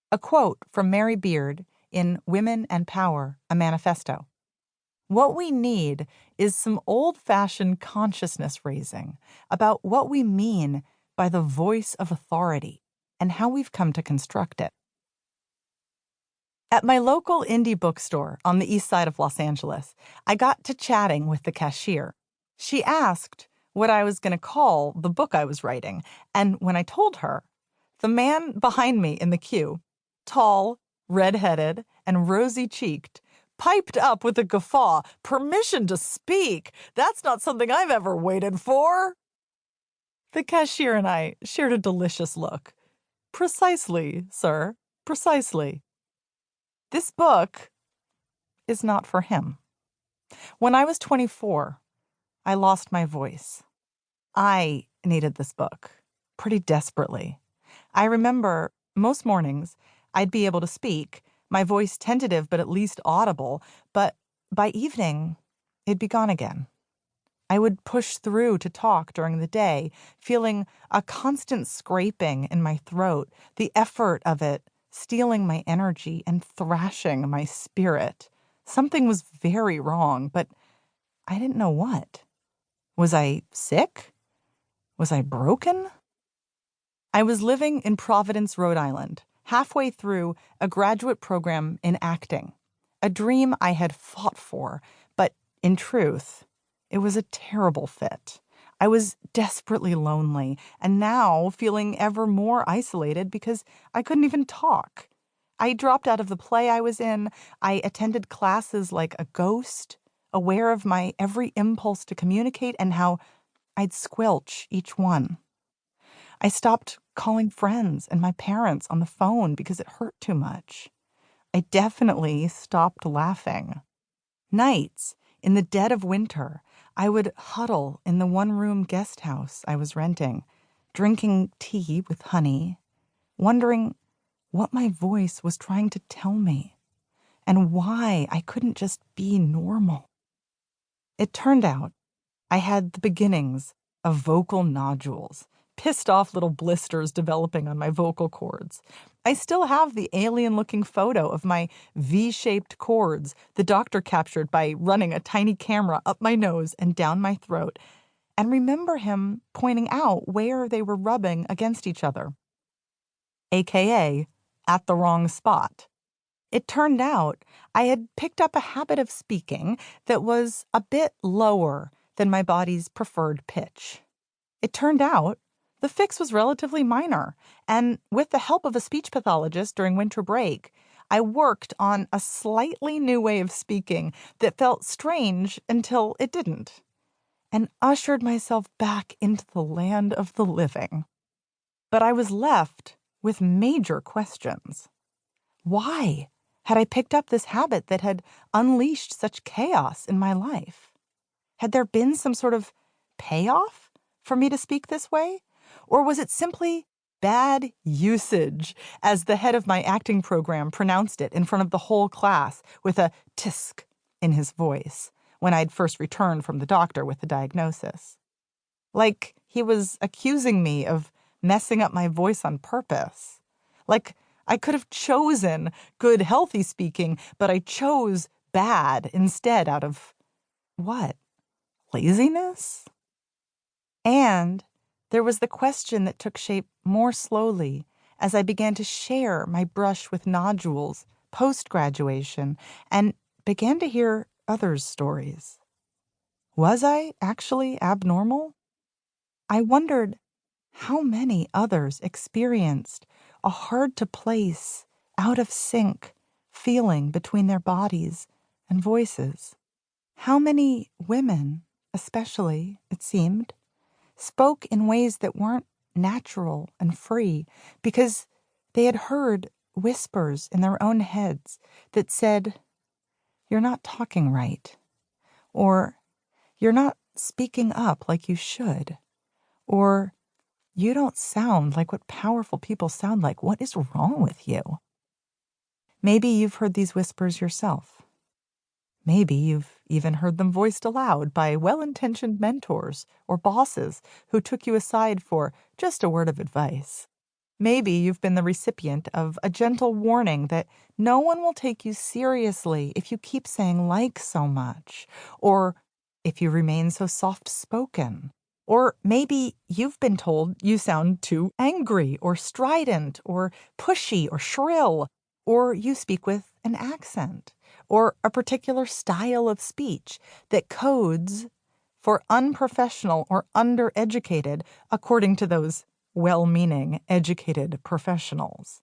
A quote from Mary Beard in Women and Power, a Manifesto. What we need is some old-fashioned consciousness raising about what we mean by the voice of authority and how we've come to construct it. At my local indie bookstore on the east side of Los Angeles, I got to chatting with the cashier. She asked what I was going to call the book I was writing, and when I told her, the man behind me in the queue, tall, red-headed, and rosy-cheeked, piped up with a guffaw. "Permission to speak! That's not something I've ever waited for!" The cashier and I shared a delicious look. "Precisely, sir, precisely." This book is not for him. When I was 24, I lost my voice. I needed this book pretty desperately. I remember most mornings I'd be able to speak, my voice tentative but at least audible, but by evening it'd be gone again. I would push through to talk during the day, feeling a constant scraping in my throat, the effort of it stealing my energy and thrashing my spirit. Something was very wrong, but I didn't know what. Was I sick? Was I broken? I was living in Providence, Rhode Island, halfway through a graduate program in acting, a dream I had fought for, but in truth, it was a terrible fit. I was desperately lonely, and now feeling ever more isolated because I couldn't even talk. I dropped out of the play I was in. I attended classes like a ghost, aware of my every impulse to communicate and how I'd squelch each one. I stopped calling friends and my parents on the phone because it hurt too much. I definitely stopped laughing. Nights, in the dead of winter, I would huddle in the one-room guest house I was renting, drinking tea with honey, wondering what my voice was trying to tell me and why I couldn't just be normal. It turned out I had the beginnings of vocal nodules, pissed off little blisters developing on my vocal cords. I still have the alien-looking photo of my V-shaped cords the doctor captured by running a tiny camera up my nose and down my throat, and remember him pointing out where they were rubbing against each other, aka at the wrong spot. It turned out I had picked up a habit of speaking that was a bit lower than my body's preferred pitch. It turned out the fix was relatively minor, and with the help of a speech pathologist during winter break, I worked on a slightly new way of speaking that felt strange until it didn't, and ushered myself back into the land of the living. But I was left with major questions. Why had I picked up this habit that had unleashed such chaos in my life? Had there been some sort of payoff for me to speak this way? Or was it simply bad usage, as the head of my acting program pronounced it in front of the whole class with a tisk in his voice when I'd first returned from the doctor with the diagnosis? Like he was accusing me of messing up my voice on purpose. Like I could have chosen good, healthy speaking, but I chose bad instead out of what? Laziness? And there was the question that took shape more slowly as I began to share my brush with nodules post-graduation and began to hear others' stories. Was I actually abnormal? I wondered how many others experienced a hard-to-place, out-of-sync feeling between their bodies and voices. How many women, especially, it seemed, spoke in ways that weren't natural and free because they had heard whispers in their own heads that said, "You're not talking right," or "You're not speaking up like you should," or "You don't sound like what powerful people sound like. What is wrong with you?" Maybe you've heard these whispers yourself. Maybe you've even heard them voiced aloud by well-intentioned mentors or bosses who took you aside for just a word of advice. Maybe you've been the recipient of a gentle warning that no one will take you seriously if you keep saying like so much, or if you remain so soft-spoken. Or maybe you've been told you sound too angry or strident or pushy or shrill, or you speak with an accent or a particular style of speech that codes for unprofessional or undereducated, according to those well-meaning, educated professionals.